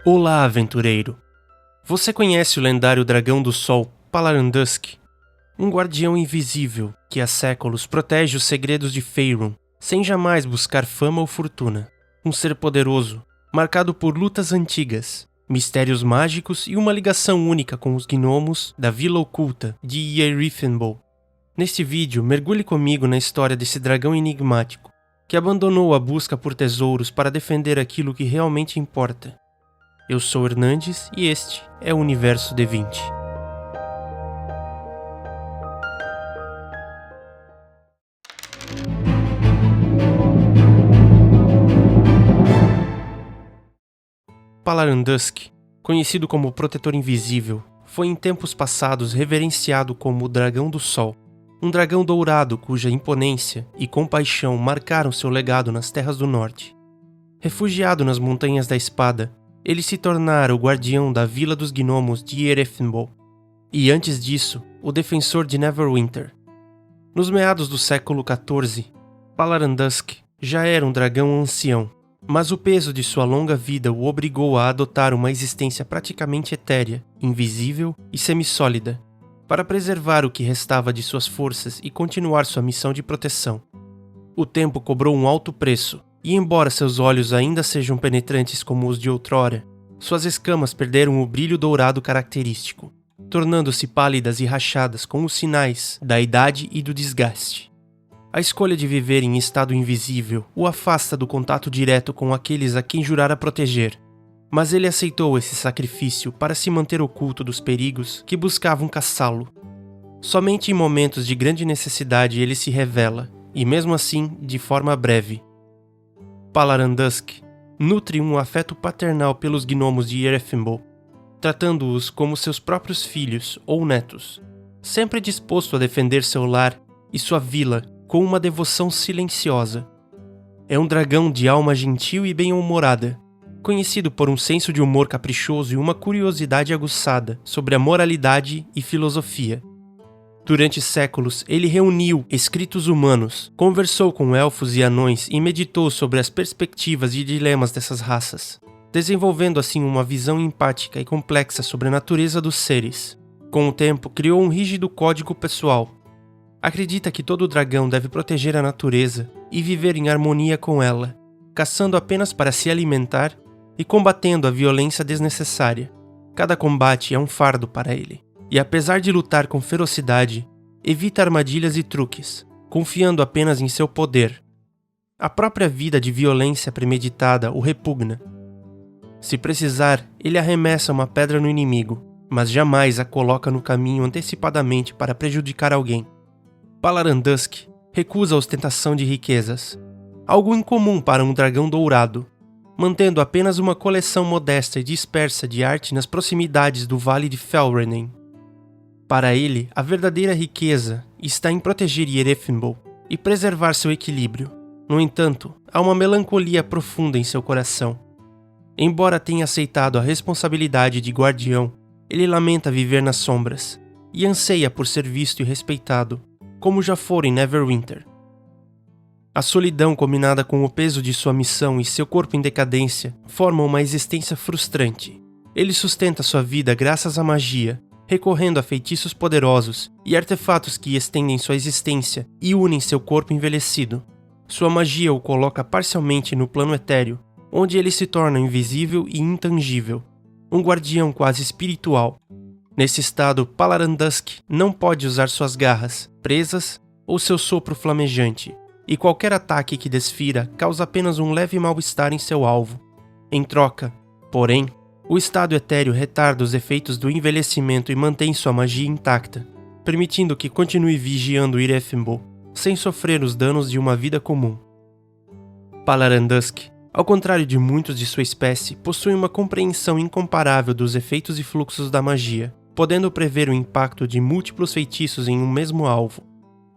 Olá, aventureiro! Você conhece o lendário Dragão do Sol, Palarandusk? Um guardião invisível que há séculos protege os segredos de Faerun, sem jamais buscar fama ou fortuna. Um ser poderoso, marcado por lutas antigas, mistérios mágicos e uma ligação única com os gnomos da Vila Oculta de Yerifenbol. Neste vídeo, mergulhe comigo na história desse dragão enigmático, que abandonou a busca por tesouros para defender aquilo que realmente importa. Eu sou Hernandes e este é o Universo D20. Palarandusk, conhecido como o Protetor Invisível, foi em tempos passados reverenciado como o Dragão do Sol, um dragão dourado cuja imponência e compaixão marcaram seu legado nas Terras do Norte. Refugiado nas Montanhas da Espada, ele se tornara o guardião da Vila dos Gnomos de Yerifenbol, e antes disso, o defensor de Neverwinter. Nos meados do século XIV, Palarandusk já era um dragão ancião, mas o peso de sua longa vida o obrigou a adotar uma existência praticamente etérea, invisível e semissólida, para preservar o que restava de suas forças e continuar sua missão de proteção. O tempo cobrou um alto preço, e embora seus olhos ainda sejam penetrantes como os de outrora, suas escamas perderam o brilho dourado característico, tornando-se pálidas e rachadas com os sinais da idade e do desgaste. A escolha de viver em estado invisível o afasta do contato direto com aqueles a quem jurara proteger, mas ele aceitou esse sacrifício para se manter oculto dos perigos que buscavam caçá-lo. Somente em momentos de grande necessidade ele se revela, e mesmo assim de forma breve. Palarandusk nutre um afeto paternal pelos gnomos de Yerifenbol, tratando-os como seus próprios filhos ou netos, sempre disposto a defender seu lar e sua vila com uma devoção silenciosa. É um dragão de alma gentil e bem-humorada, conhecido por um senso de humor caprichoso e uma curiosidade aguçada sobre a moralidade e filosofia. Durante séculos, ele reuniu escritos humanos, conversou com elfos e anões e meditou sobre as perspectivas e dilemas dessas raças, desenvolvendo assim uma visão empática e complexa sobre a natureza dos seres. Com o tempo, criou um rígido código pessoal. Acredita que todo dragão deve proteger a natureza e viver em harmonia com ela, caçando apenas para se alimentar e combatendo a violência desnecessária. Cada combate é um fardo para ele. E apesar de lutar com ferocidade, evita armadilhas e truques, confiando apenas em seu poder. A própria vida de violência premeditada o repugna. Se precisar, ele arremessa uma pedra no inimigo, mas jamais a coloca no caminho antecipadamente para prejudicar alguém. Palarandusk recusa a ostentação de riquezas, algo incomum para um dragão dourado, mantendo apenas uma coleção modesta e dispersa de arte nas proximidades do Vale de Felrenin. Para ele, a verdadeira riqueza está em proteger Yerifenbol e preservar seu equilíbrio. No entanto, há uma melancolia profunda em seu coração. Embora tenha aceitado a responsabilidade de guardião, ele lamenta viver nas sombras e anseia por ser visto e respeitado, como já fora em Neverwinter. A solidão combinada com o peso de sua missão e seu corpo em decadência formam uma existência frustrante. Ele sustenta sua vida graças à magia, recorrendo a feitiços poderosos e artefatos que estendem sua existência e unem seu corpo envelhecido. Sua magia o coloca parcialmente no plano etéreo, onde ele se torna invisível e intangível, um guardião quase espiritual. Nesse estado, Palarandusk não pode usar suas garras, presas ou seu sopro flamejante, e qualquer ataque que desfira causa apenas um leve mal-estar em seu alvo. Em troca, porém, o estado etéreo retarda os efeitos do envelhecimento e mantém sua magia intacta, permitindo que continue vigiando Yerifenbol, sem sofrer os danos de uma vida comum. Palarandusk, ao contrário de muitos de sua espécie, possui uma compreensão incomparável dos efeitos e fluxos da magia, podendo prever o impacto de múltiplos feitiços em um mesmo alvo.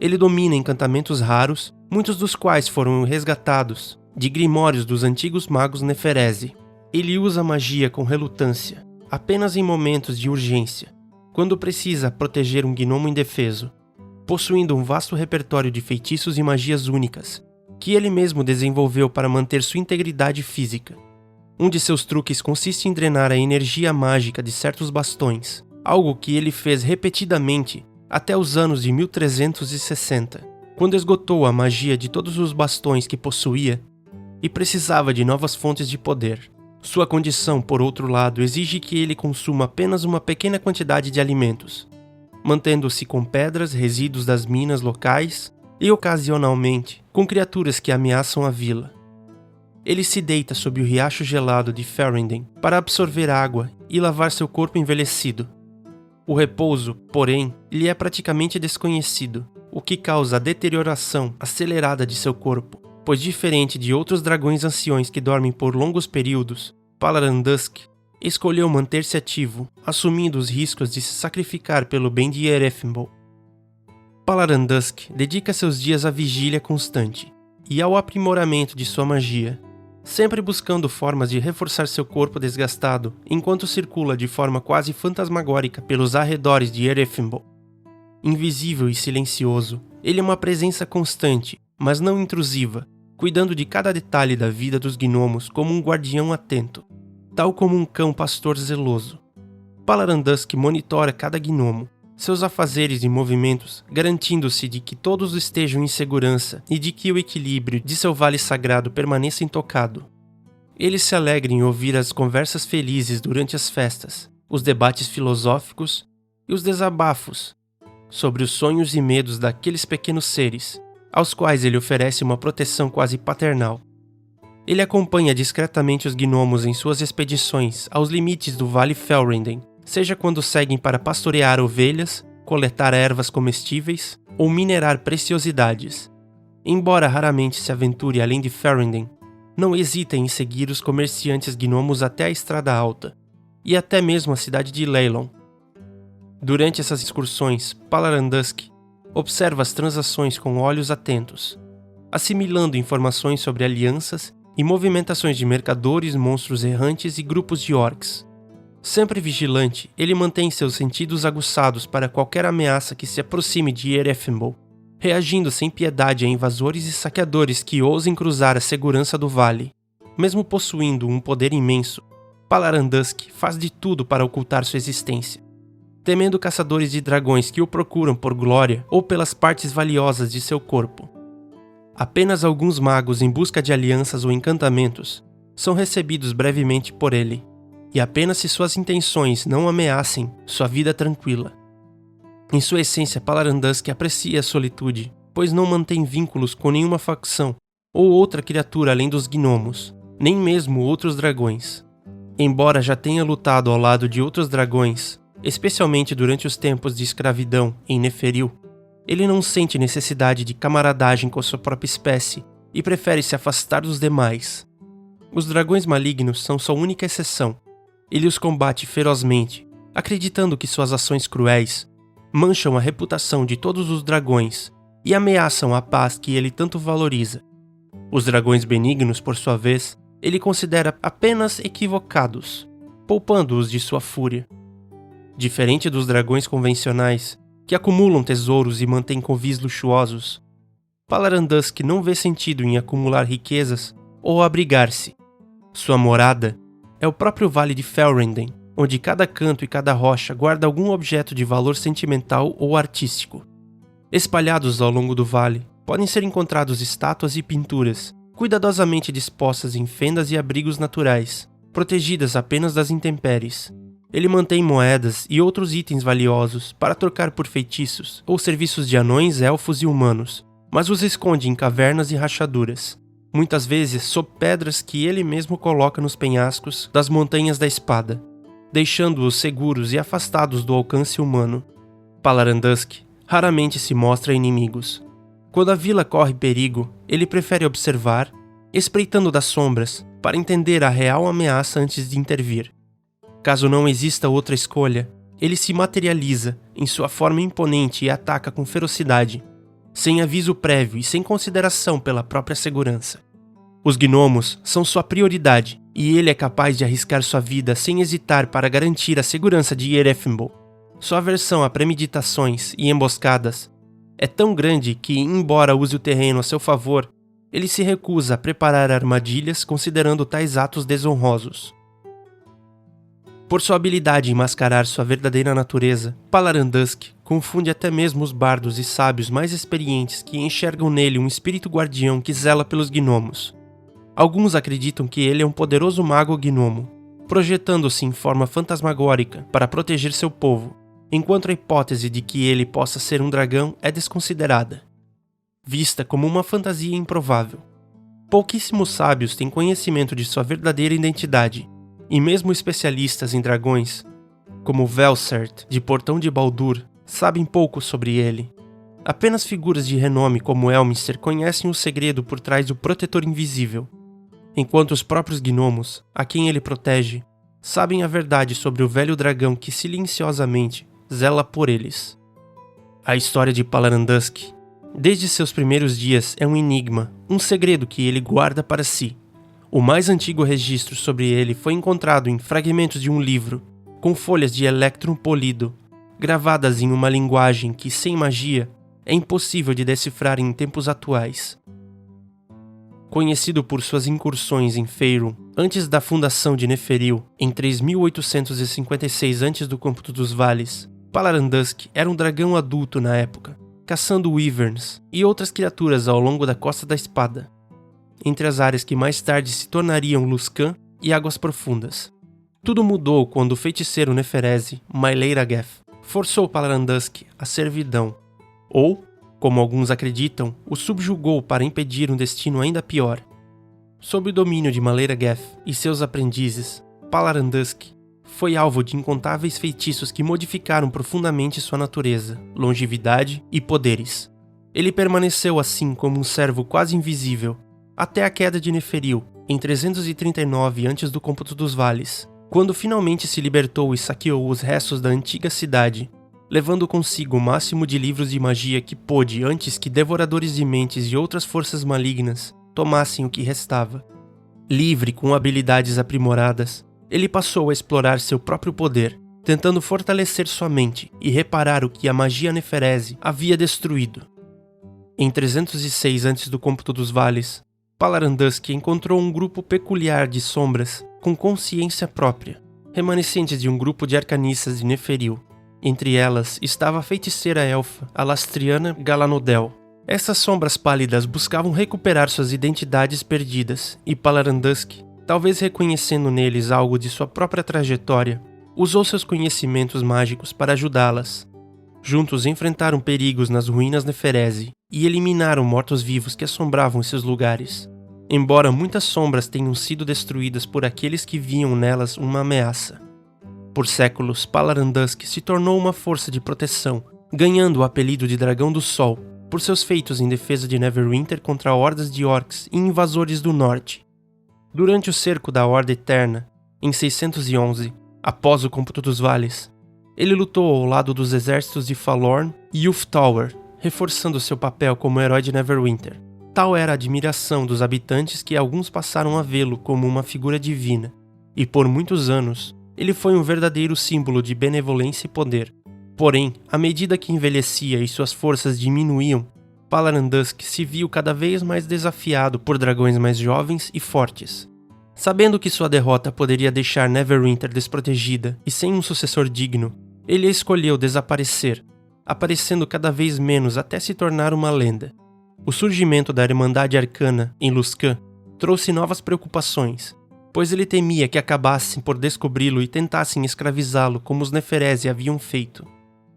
Ele domina encantamentos raros, muitos dos quais foram resgatados de grimórios dos antigos magos Neferese. Ele usa magia com relutância, apenas em momentos de urgência, quando precisa proteger um gnomo indefeso, possuindo um vasto repertório de feitiços e magias únicas, que ele mesmo desenvolveu para manter sua integridade física. Um de seus truques consiste em drenar a energia mágica de certos bastões, algo que ele fez repetidamente até os anos de 1360, quando esgotou a magia de todos os bastões que possuía e precisava de novas fontes de poder. Sua condição, por outro lado, exige que ele consuma apenas uma pequena quantidade de alimentos, mantendo-se com pedras, resíduos das minas locais e, ocasionalmente, com criaturas que ameaçam a vila. Ele se deita sob o riacho gelado de Ferrenden para absorver água e lavar seu corpo envelhecido. O repouso, porém, lhe é praticamente desconhecido, o que causa a deterioração acelerada de seu corpo, pois diferente de outros dragões anciões que dormem por longos períodos, Palaran Dusk escolheu manter-se ativo, assumindo os riscos de se sacrificar pelo bem de Erefimbo. Palaran Dusk dedica seus dias à vigília constante e ao aprimoramento de sua magia, sempre buscando formas de reforçar seu corpo desgastado enquanto circula de forma quase fantasmagórica pelos arredores de Erefimbo. Invisível e silencioso, ele é uma presença constante, mas não intrusiva, cuidando de cada detalhe da vida dos gnomos como um guardião atento, tal como um cão pastor zeloso. Palaran Dusk monitora cada gnomo, seus afazeres e movimentos, garantindo-se de que todos estejam em segurança e de que o equilíbrio de seu vale sagrado permaneça intocado. Ele se alegra em ouvir as conversas felizes durante as festas, os debates filosóficos e os desabafos sobre os sonhos e medos daqueles pequenos seres, aos quais ele oferece uma proteção quase paternal. Ele acompanha discretamente os gnomos em suas expedições aos limites do Vale Felrenden, seja quando seguem para pastorear ovelhas, coletar ervas comestíveis ou minerar preciosidades. Embora raramente se aventure além de Ferrenden, não hesita em seguir os comerciantes gnomos até a Estrada Alta, e até mesmo a cidade de Leilon. Durante essas excursões, Palaran Dusk observa as transações com olhos atentos, assimilando informações sobre alianças e movimentações de mercadores, monstros errantes e grupos de orcs. Sempre vigilante, ele mantém seus sentidos aguçados para qualquer ameaça que se aproxime de Erefimbo, reagindo sem piedade a invasores e saqueadores que ousem cruzar a segurança do vale. Mesmo possuindo um poder imenso, Palaran Dusk faz de tudo para ocultar sua existência, temendo caçadores de dragões que o procuram por glória ou pelas partes valiosas de seu corpo. Apenas alguns magos em busca de alianças ou encantamentos são recebidos brevemente por ele, e apenas se suas intenções não ameacem sua vida tranquila. Em sua essência, Palaran Dusk aprecia a solitude, pois não mantém vínculos com nenhuma facção ou outra criatura além dos gnomos, nem mesmo outros dragões. Embora já tenha lutado ao lado de outros dragões, especialmente durante os tempos de escravidão em Neferil, ele não sente necessidade de camaradagem com sua própria espécie e prefere se afastar dos demais. Os dragões malignos são sua única exceção. Ele os combate ferozmente, acreditando que suas ações cruéis mancham a reputação de todos os dragões e ameaçam a paz que ele tanto valoriza. Os dragões benignos, por sua vez, ele considera apenas equivocados, poupando-os de sua fúria. Diferente dos dragões convencionais, que acumulam tesouros e mantêm covis luxuosos, Palaran Dusk não vê sentido em acumular riquezas ou abrigar-se. Sua morada é o próprio Vale de Felrenden, onde cada canto e cada rocha guarda algum objeto de valor sentimental ou artístico. Espalhados ao longo do vale, podem ser encontrados estátuas e pinturas, cuidadosamente dispostas em fendas e abrigos naturais, protegidas apenas das intempéries. Ele mantém moedas e outros itens valiosos para trocar por feitiços ou serviços de anões, elfos e humanos, mas os esconde em cavernas e rachaduras, muitas vezes sob pedras que ele mesmo coloca nos penhascos das Montanhas da Espada, deixando-os seguros e afastados do alcance humano. Palaran Dusk raramente se mostra a inimigos. Quando a vila corre perigo, ele prefere observar, espreitando das sombras, para entender a real ameaça antes de intervir. Caso não exista outra escolha, ele se materializa em sua forma imponente e ataca com ferocidade, sem aviso prévio e sem consideração pela própria segurança. Os gnomos são sua prioridade, e ele é capaz de arriscar sua vida sem hesitar para garantir a segurança de Erefimbo. Sua aversão a premeditações e emboscadas é tão grande que, embora use o terreno a seu favor, Ele se recusa a preparar armadilhas considerando tais atos desonrosos. Por sua habilidade em mascarar sua verdadeira natureza, Palaran Dusk confunde até mesmo os bardos e sábios mais experientes que enxergam nele um espírito guardião que zela pelos gnomos. Alguns acreditam que ele é um poderoso mago gnomo, projetando-se em forma fantasmagórica para proteger seu povo, enquanto a hipótese de que ele possa ser um dragão é desconsiderada, vista como uma fantasia improvável. Pouquíssimos sábios têm conhecimento de sua verdadeira identidade, e mesmo especialistas em dragões, como Velsert, de Portão de Baldur, sabem pouco sobre ele. Apenas figuras de renome como Elminster conhecem o segredo por trás do Protetor Invisível, enquanto os próprios gnomos, a quem ele protege, sabem a verdade sobre o velho dragão que silenciosamente zela por eles. A história de Palaran Dusk, desde seus primeiros dias, é um enigma, um segredo que ele guarda para si. O mais antigo registro sobre ele foi encontrado em fragmentos de um livro, com folhas de electrum polido, gravadas em uma linguagem que, sem magia, é impossível de decifrar em tempos atuais. Conhecido por suas incursões em Faerûn antes da fundação de Netheril, em 3856 a.C. do Cômputo dos Vales, Palaran Dusk era um dragão adulto na época, caçando wyverns e outras criaturas ao longo da Costa da Espada, entre as áreas que mais tarde se tornariam Luskan e Águas Profundas. Tudo mudou quando o feiticeiro Neferezi, Maileirageth, forçou Palaran Dusk à servidão, ou, como alguns acreditam, o subjugou para impedir um destino ainda pior. Sob o domínio de Maileirageth e seus aprendizes, Palaran Dusk foi alvo de incontáveis feitiços que modificaram profundamente sua natureza, longevidade e poderes. Ele permaneceu assim como um servo quase invisível, até a queda de Netheril, em 339 antes do Cômputo dos Vales, quando finalmente se libertou e saqueou os restos da antiga cidade, levando consigo o máximo de livros de magia que pôde antes que devoradores de mentes e outras forças malignas tomassem o que restava. Livre com habilidades aprimoradas, ele passou a explorar seu próprio poder, tentando fortalecer sua mente e reparar o que a magia Neferezi havia destruído. Em 306 antes do Cômputo dos Vales, Palaran Dusk encontrou um grupo peculiar de sombras com consciência própria, remanescentes de um grupo de arcanistas de Netheril. Entre elas estava a feiticeira elfa Alastriana Galanodel. Essas sombras pálidas buscavam recuperar suas identidades perdidas, e Palaran Dusk, talvez reconhecendo neles algo de sua própria trajetória, usou seus conhecimentos mágicos para ajudá-las. Juntos enfrentaram perigos nas ruínas Neferezi e eliminaram mortos-vivos que assombravam esses lugares. Embora muitas sombras tenham sido destruídas por aqueles que viam nelas uma ameaça. Por séculos, Palaran Dusk se tornou uma força de proteção, ganhando o apelido de Dragão do Sol, por seus feitos em defesa de Neverwinter contra hordas de orcs e invasores do norte. Durante o cerco da Horda Eterna, em 611, após o Cômputo dos Vales, ele lutou ao lado dos exércitos de Falorn e Uftower, reforçando seu papel como herói de Neverwinter. Tal era a admiração dos habitantes que alguns passaram a vê-lo como uma figura divina, e por muitos anos, ele foi um verdadeiro símbolo de benevolência e poder. Porém, à medida que envelhecia e suas forças diminuíam, Palaran Dusk se viu cada vez mais desafiado por dragões mais jovens e fortes. Sabendo que sua derrota poderia deixar Neverwinter desprotegida e sem um sucessor digno, ele escolheu desaparecer, aparecendo cada vez menos até se tornar uma lenda. O surgimento da Irmandade Arcana em Luskan trouxe novas preocupações, pois ele temia que acabassem por descobri-lo e tentassem escravizá-lo como os Neferezi haviam feito.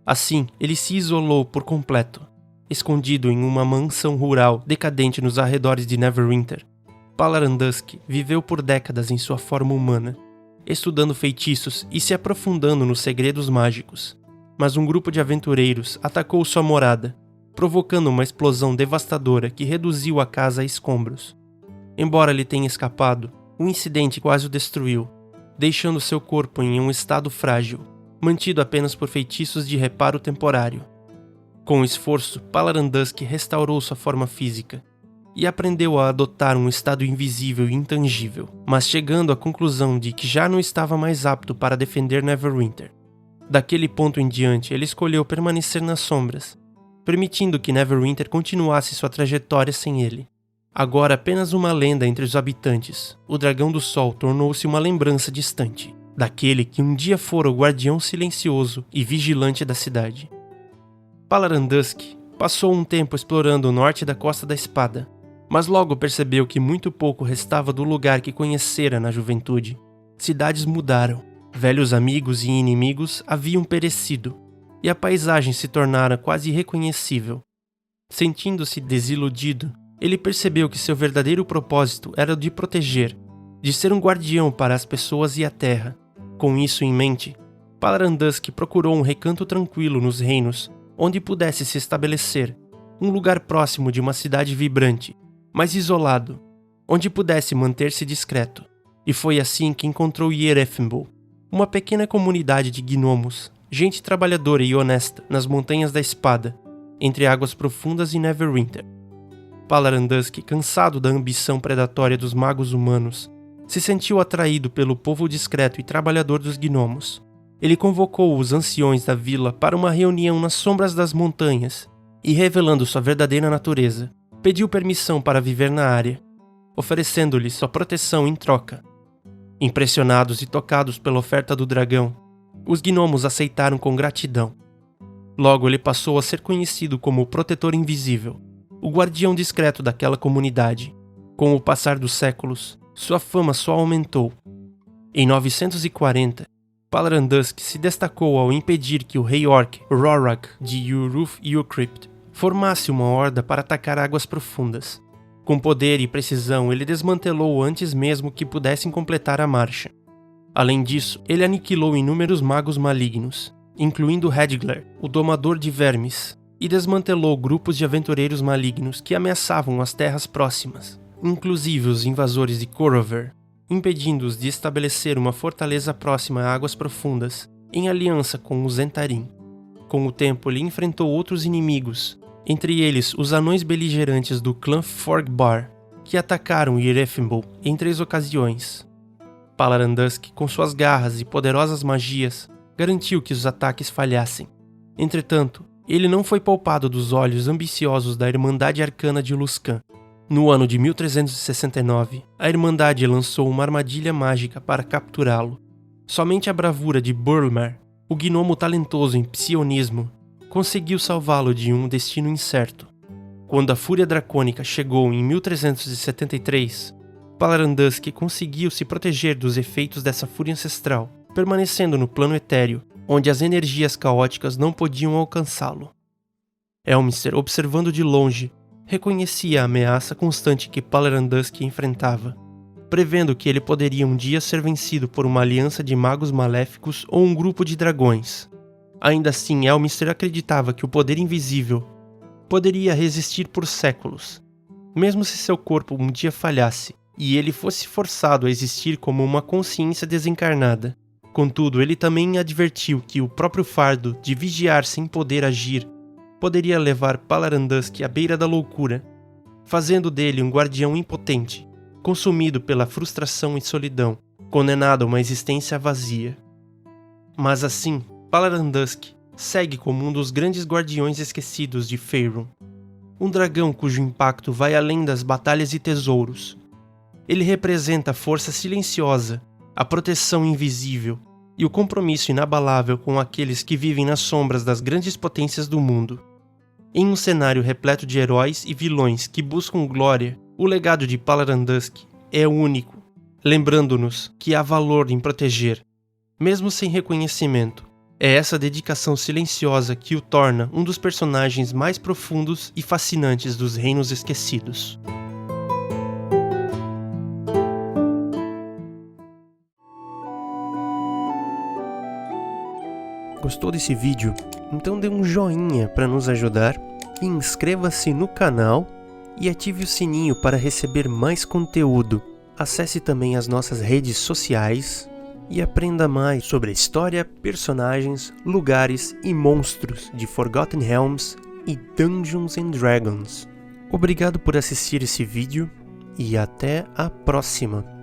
Assim, ele se isolou por completo, escondido em uma mansão rural decadente nos arredores de Neverwinter. Palaran Dusk viveu por décadas em sua forma humana, estudando feitiços e se aprofundando nos segredos mágicos. Mas um grupo de aventureiros atacou sua morada, provocando uma explosão devastadora que reduziu a casa a escombros. Embora ele tenha escapado, o incidente quase o destruiu, deixando seu corpo em um estado frágil, mantido apenas por feitiços de reparo temporário. Com esforço, Palaran Dusk restaurou sua forma física e aprendeu a adotar um estado invisível e intangível, mas chegando à conclusão de que já não estava mais apto para defender Neverwinter. Daquele ponto em diante, ele escolheu permanecer nas sombras, permitindo que Neverwinter continuasse sua trajetória sem ele. Agora apenas uma lenda entre os habitantes, o Dragão do Sol tornou-se uma lembrança distante, daquele que um dia fora o guardião silencioso e vigilante da cidade. Palaran Dusk passou um tempo explorando o norte da Costa da Espada, mas logo percebeu que muito pouco restava do lugar que conhecera na juventude. Cidades mudaram, velhos amigos e inimigos haviam perecido, e a paisagem se tornara quase irreconhecível. Sentindo-se desiludido, ele percebeu que seu verdadeiro propósito era o de proteger, de ser um guardião para as pessoas e a terra. Com isso em mente, Palaran Dusk procurou um recanto tranquilo nos reinos, onde pudesse se estabelecer, um lugar próximo de uma cidade vibrante, mas isolado, onde pudesse manter-se discreto. E foi assim que encontrou Yerefimbo, uma pequena comunidade de gnomos, gente trabalhadora e honesta nas Montanhas da Espada, entre águas profundas e Neverwinter. Palaran Dusk, cansado da ambição predatória dos magos humanos, se sentiu atraído pelo povo discreto e trabalhador dos gnomos. Ele convocou os anciões da vila para uma reunião nas sombras das montanhas e, revelando sua verdadeira natureza, pediu permissão para viver na área, oferecendo-lhes sua proteção em troca. Impressionados e tocados pela oferta do dragão, os gnomos aceitaram com gratidão. Logo ele passou a ser conhecido como o Protetor Invisível, o guardião discreto daquela comunidade. Com o passar dos séculos, sua fama só aumentou. Em 940, Palaran Dusk se destacou ao impedir que o rei orc Rorag de Uruf-Urcrypt formasse uma horda para atacar águas profundas. Com poder e precisão, ele desmantelou antes mesmo que pudessem completar a marcha. Além disso, ele aniquilou inúmeros magos malignos, incluindo Hedgler, o domador de vermes, e desmantelou grupos de aventureiros malignos que ameaçavam as terras próximas, inclusive os invasores de Corover, impedindo-os de estabelecer uma fortaleza próxima a águas profundas, em aliança com os Zentarim. Com o tempo, ele enfrentou outros inimigos, entre eles os anões beligerantes do clã Forgbar, que atacaram Yerefimbo em 3 ocasiões. Palaran Dusk, com suas garras e poderosas magias, garantiu que os ataques falhassem. Entretanto, ele não foi poupado dos olhos ambiciosos da Irmandade Arcana de Luskan. No ano de 1369, a Irmandade lançou uma armadilha mágica para capturá-lo. Somente a bravura de Burlmer, o gnomo talentoso em psionismo, conseguiu salvá-lo de um destino incerto. Quando a Fúria Dracônica chegou em 1373, Palaran Dusk conseguiu se proteger dos efeitos dessa fúria ancestral, permanecendo no plano etéreo, onde as energias caóticas não podiam alcançá-lo. Elminster, observando de longe, reconhecia a ameaça constante que Palaran Dusk enfrentava, prevendo que ele poderia um dia ser vencido por uma aliança de magos maléficos ou um grupo de dragões. Ainda assim, Elminster acreditava que o poder invisível poderia resistir por séculos, mesmo se seu corpo um dia falhasse e ele fosse forçado a existir como uma consciência desencarnada. Contudo, ele também advertiu que o próprio fardo de vigiar sem poder agir poderia levar Palaran Dusk à beira da loucura, fazendo dele um guardião impotente, consumido pela frustração e solidão, condenado a uma existência vazia. Mas assim, Palaran Dusk segue como um dos grandes guardiões esquecidos de Faerûn, um dragão cujo impacto vai além das batalhas e tesouros. Ele representa a força silenciosa, a proteção invisível e o compromisso inabalável com aqueles que vivem nas sombras das grandes potências do mundo. Em um cenário repleto de heróis e vilões que buscam glória, o legado de Palaran Dusk é único, lembrando-nos que há valor em proteger, mesmo sem reconhecimento. É essa dedicação silenciosa que o torna um dos personagens mais profundos e fascinantes dos Reinos Esquecidos. Gostou desse vídeo? Então dê um joinha para nos ajudar, e inscreva-se no canal e ative o sininho para receber mais conteúdo. Acesse também as nossas redes sociais e aprenda mais sobre a história, personagens, lugares e monstros de Forgotten Realms e Dungeons & Dragons. Obrigado por assistir esse vídeo e até a próxima!